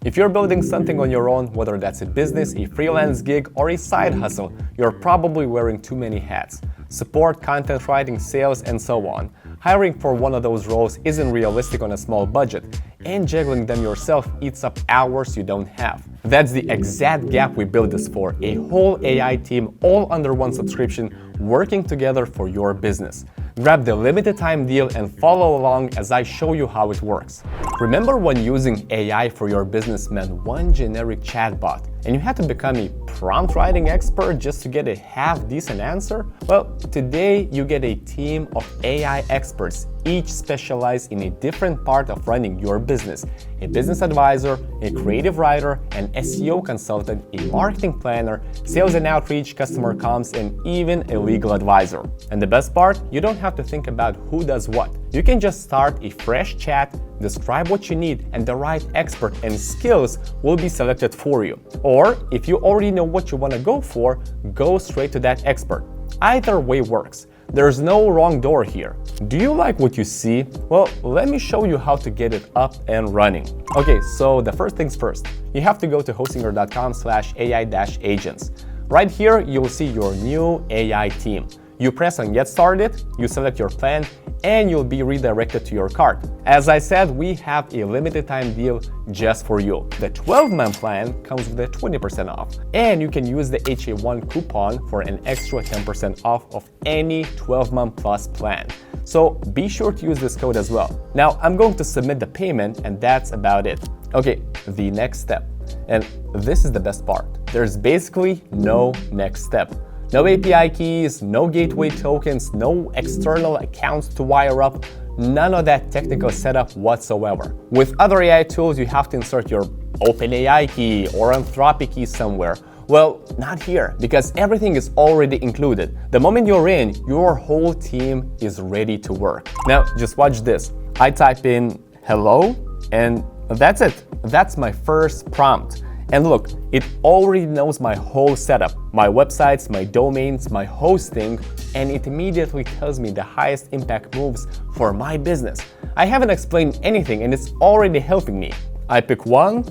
If you're building something on your own, whether that's a business, a freelance gig, or a side hustle, you're probably wearing too many hats. Support, content writing, sales, and so on. Hiring for one of those roles isn't realistic on a small budget, and juggling them yourself eats up hours you don't have. That's the exact gap we built this for, a whole AI team all under one subscription, working together for your business. Grab the limited time deal and follow along as I show you how it works. Remember when using AI for your business meant one generic chatbot, and you had to become a prompt writing expert just to get a half-decent answer? Well, today you get a team of AI experts, each specialized in a different part of running your business. A business advisor, a creative writer, an SEO consultant, a marketing planner, sales and outreach, customer comms, and even a legal advisor. And the best part, you don't have to think about who does what. You can just start a fresh chat, describe what you need, and the right expert and skills will be selected for you. Or if you already know what you want to go for, go straight to that expert. Either way works. There's no wrong door here. Do you like what you see? Well, let me show you how to get it up and running. Okay, so the first things first, you have to go to hostinger.com/AI-agents. Right here, you'll see your new AI team. You press on Get Started, you select your plan, and you'll be redirected to your cart. As I said, we have a limited time deal just for you. The 12-month plan comes with a 20% off, and you can use the HA1 coupon for an extra 10% off of any 12-month plus plan. So be sure to use this code as well. Now, I'm going to submit the payment, and that's about it. Okay, the next step. And this is the best part. There's basically no next step. No API keys, no gateway tokens, no external accounts to wire up, none of that technical setup whatsoever. With other AI tools, you have to insert your OpenAI key or Anthropic key somewhere. Well, not here, because everything is already included. The moment you're in, your whole team is ready to work. Now, just watch this. I type in hello, and that's it. That's my first prompt. And look, it already knows my whole setup, my websites, my domains, my hosting, and it immediately tells me the highest impact moves for my business. I haven't explained anything and it's already helping me. I pick one,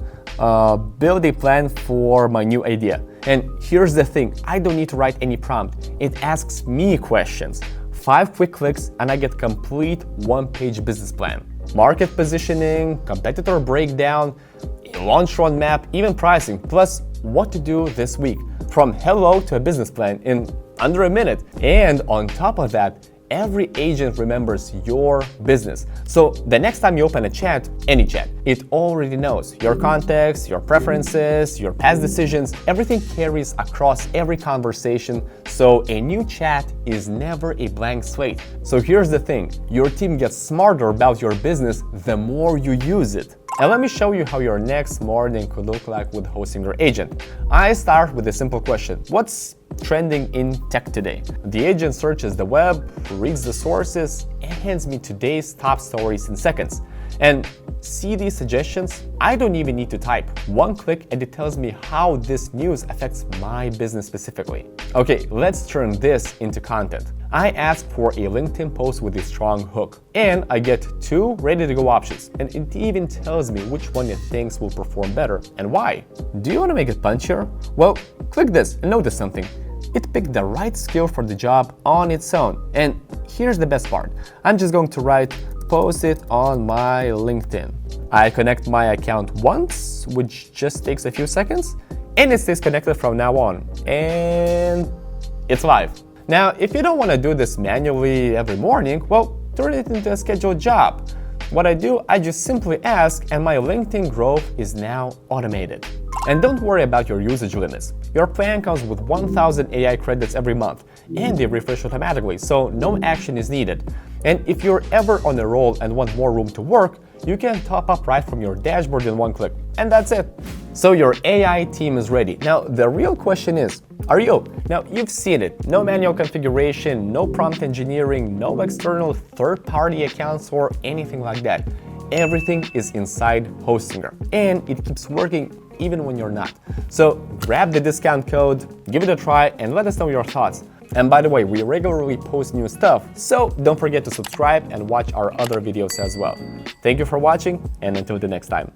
build a plan for my new idea. And here's the thing, I don't need to write any prompt. It asks me questions. 5 quick clicks and I get complete one-page business plan. Market positioning, competitor breakdown, a launch roadmap, even pricing, plus what to do this week. From hello to a business plan in under a minute. And on top of that, every agent remembers your business. So the next time you open a chat, any chat, it already knows your context, your preferences, your past decisions, everything carries across every conversation. So a new chat is never a blank slate. So here's the thing, your team gets smarter about your business the more you use it. And let me show you how your next morning could look like with Hostinger Agent. I start with a simple question. What's trending in tech today? The agent searches the web, reads the sources, and hands me today's top stories in seconds. And see these suggestions? I don't even need to type. One click and it tells me how this news affects my business specifically. Okay, let's turn this into content. I ask for a LinkedIn post with a strong hook, and I get 2 ready-to-go options, and it even tells me which one it thinks will perform better and why. Do you want to make it punchier? Well, click this and notice something. It picked the right skill for the job on its own. And here's the best part. I'm just going to write, post it on my LinkedIn. I connect my account once, which just takes a few seconds, and it stays connected from now on. And it's live. Now, if you don't want to do this manually every morning, well, turn it into a scheduled job. What I do, I just simply ask, and my LinkedIn growth is now automated. And don't worry about your usage limits. Your plan comes with 1,000 AI credits every month, and they refresh automatically, so no action is needed. And if you're ever on a roll and want more room to work, you can top up right from your dashboard in one click. And that's it. So your AI team is ready. Now, the real question is, are you? Now, you've seen it. No manual configuration, no prompt engineering, no external third-party accounts or anything like that. Everything is inside Hostinger, and it keeps working even when you're not. So grab the discount code, give it a try, and let us know your thoughts. And by the way, we regularly post new stuff, so don't forget to subscribe and watch our other videos as well. Thank you for watching, and until the next time.